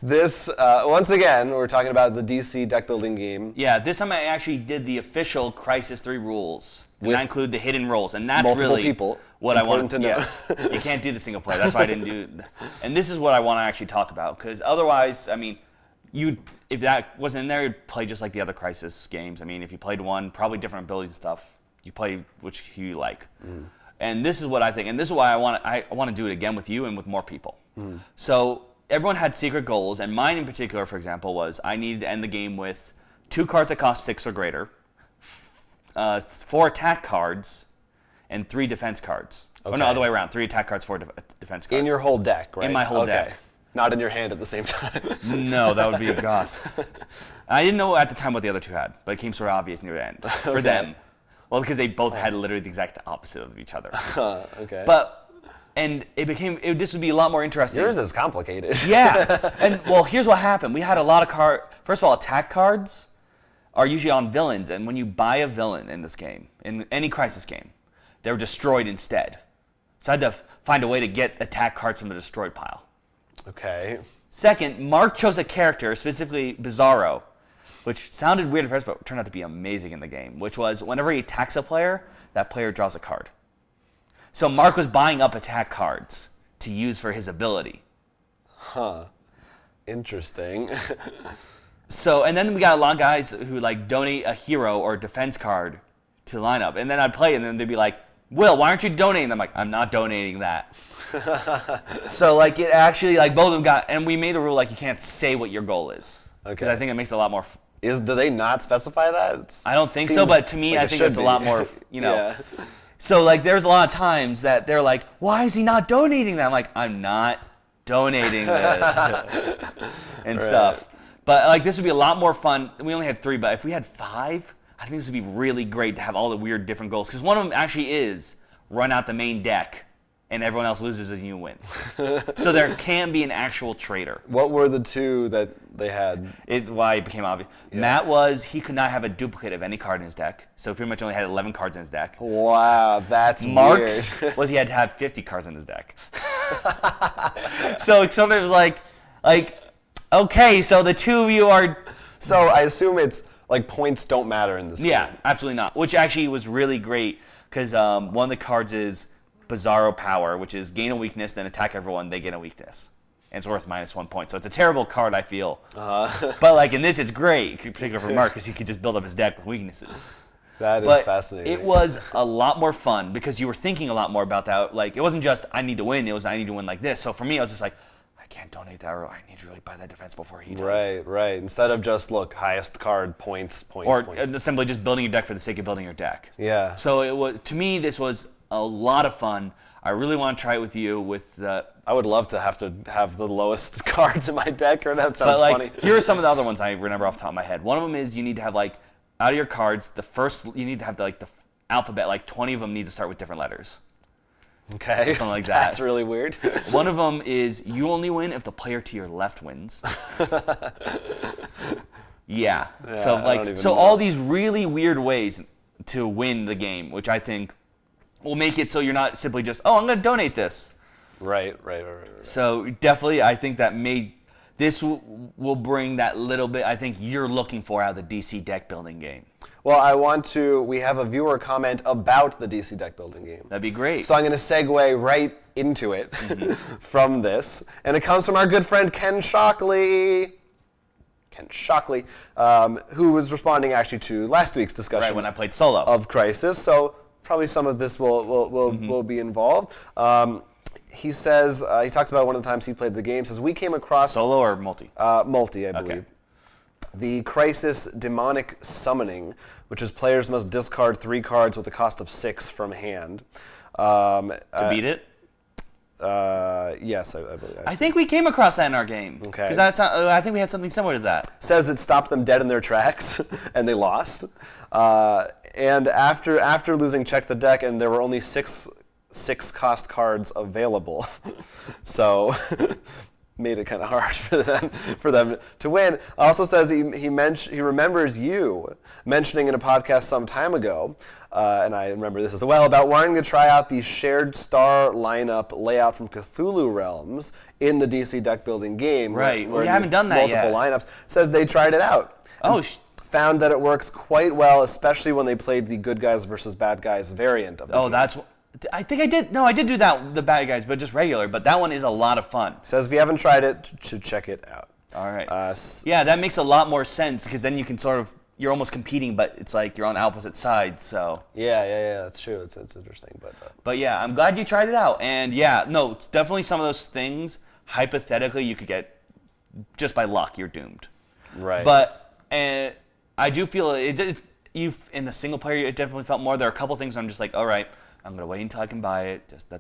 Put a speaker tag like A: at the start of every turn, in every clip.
A: This, once again, we're talking about the DC deck building game.
B: Yeah, this time I actually did the official Crisis 3 rules. And I include the hidden roles, and that's
A: multiple
B: really
A: people.
B: what I want
A: to know.
B: Yes, you can't do the single player. That's why I didn't do. And this is what I want to actually talk about, because otherwise, I mean, if that wasn't in there, you'd play just like the other Crisis games. I mean, if you played one, probably different abilities and stuff. You play which you like. And this is what I think, and this is why I want to do it again with you and with more people. So everyone had secret goals, and mine in particular, for example, was I needed to end the game with 2 cards that cost 6 or greater, 4 attack cards, and 3 defense cards. Okay. Oh, no, other way around. 3 attack cards, 4 defense cards.
A: In your whole deck, right?
B: In my whole deck.
A: Not in your hand at the same time.
B: No, that would be a god. I didn't know at the time what the other 2 had, but it came sort of obvious near the end for them. Well, because they both had literally the exact opposite of each other.
A: Okay.
B: And this would be a lot more interesting.
A: Yours is complicated.
B: Yeah. And, well, here's what happened. We had a lot of first of all, attack cards are usually on villains, and when you buy a villain in this game, in any Crisis game, they're destroyed instead. So I had to find a way to get attack cards from the destroyed pile.
A: Okay.
B: Second, Mark chose a character, specifically Bizarro, which sounded weird at first, but turned out to be amazing in the game, which was whenever he attacks a player, that player draws a card. So Mark was buying up attack cards to use for his ability.
A: Huh. Interesting.
B: So, and then we got a lot of guys who like donate a hero or a defense card to the lineup. And then I'd play, and then they'd be like, Will, why aren't you donating? I'm like, I'm not donating that. So, like, it actually, like, both of them got, and we made a rule, like, you can't say what your goal is. Okay. Because I think it makes it a lot more.
A: Do they not specify that?
B: I don't think so, but to me, like I think it's a lot more, you know. Yeah. So, like, there's a lot of times that they're like, why is he not donating that? I'm like, I'm not donating this. And stuff. But, like, this would be a lot more fun. We only had 3, but if we had 5, I think this would be really great to have all the weird different goals. Because one of them actually is run out the main deck, and everyone else loses and you win. So there can be an actual traitor.
A: What were the 2 that they had?
B: Why it became obvious. Yeah. Matt he could not have a duplicate of any card in his deck. So he pretty much only had 11 cards in his deck.
A: Wow, that's
B: Mark's
A: weird.
B: was he had to have 50 cards in his deck. So sometimes like, okay, so the 2 of you are...
A: So I assume it's like points don't matter in this game.
B: Yeah, absolutely not. Which actually was really great because one of the cards is Bizarro Power, which is gain a weakness, then attack everyone, they gain a weakness. And it's worth -1 point. So it's a terrible card, I feel. But like in this, it's great, particularly for Mark, because he could just build up his deck with weaknesses.
A: That is fascinating.
B: It was a lot more fun because you were thinking a lot more about that. Like, it wasn't just, I need to win. It was, I need to win like this. So for me, I was just like, I can't donate that, or I need to really buy that defense before he does.
A: Right. Instead of just, look, highest card, points.
B: Or simply just building your deck for the sake of building your deck.
A: Yeah.
B: So it was, to me, this was a lot of fun. I really want to try it with you.
A: I would love to have the lowest cards in my deck, or that sounds funny.
B: Here are some of the other ones I remember off the top of my head. One of them is you need to have, like, out of your cards, you need to have, like, the alphabet, like 20 of them need to start with different letters.
A: Okay.
B: Something like that.
A: That's really weird.
B: One of them is you only win if the player to your left wins. Yeah. So all these really weird ways to win the game, which I think will make it so you're not simply just, I'm going to donate this.
A: Right.
B: So definitely, I think that this will bring that little bit I think you're looking for out of the DC deck building game.
A: Well, we have a viewer comment about the DC deck building game.
B: That'd be great.
A: So I'm going to segue right into it from this. And it comes from our good friend Ken Shockley, who was responding actually to last week's discussion.
B: Right, when I played solo.
A: Of Crisis. So probably some of this will be involved. He says, he talks about one of the times he played the game, says, we came across...
B: Solo or multi?
A: Multi, I believe. Okay. The Crisis Demonic Summoning, which is players must discard 3 cards with a cost of 6 from hand.
B: To beat it?
A: Yes, I believe.
B: I think we came across that in our game.
A: Okay.
B: Because I think we had something similar to that.
A: Says it stopped them dead in their tracks, and they lost. And after losing Check the Deck, and there were only 6 cost cards available. So made it kind of hard for them to win. Also says he remembers you mentioning in a podcast some time ago, and I remember this as well, about wanting to try out the shared star lineup layout from Cthulhu Realms in the DC deck building game.
B: Right,
A: where
B: we haven't done that yet.
A: Multiple lineups. Says they tried it out.
B: Oh,
A: found that it works quite well, especially when they played the good guys versus bad guys variant of the game.
B: that's. I think I did. No, I did do that, the bad guys, but just regular. But that one is a lot of fun.
A: Says if you haven't tried it, should check it out.
B: All right. Yeah, that makes a lot more sense because then you can you're almost competing, but it's like you're on opposite sides. So.
A: Yeah, that's true. It's interesting,
B: But yeah, I'm glad you tried it out, and yeah, no, it's definitely some of those things. Hypothetically, you could get just by luck, you're doomed.
A: Right.
B: But I do feel in the single player, it definitely felt more. There are a couple things I'm just like, all right. I'm going to wait until I can buy it. Just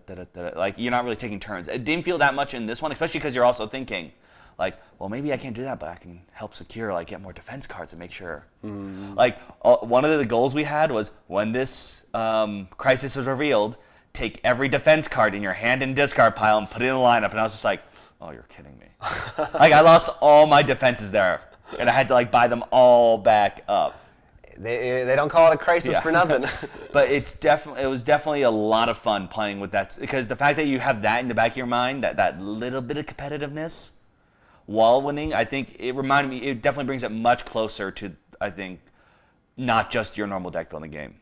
B: like, you're not really taking turns. It didn't feel that much in this one, especially because you're also thinking, like, well, maybe I can't do that, but I can help secure, like, get more defense cards and make sure. Like, one of the goals we had was when this crisis was revealed, take every defense card in your hand and discard pile and put it in a lineup. And I was just like, oh, you're kidding me. Like, I lost all my defenses there, and I had to, like, buy them all back up.
A: They don't call it a crisis for nothing.
B: But it was definitely a lot of fun playing with that, because the fact that you have that in the back of your mind, that little bit of competitiveness while winning, I think it definitely brings it much closer to, I think, not just your normal deck building game.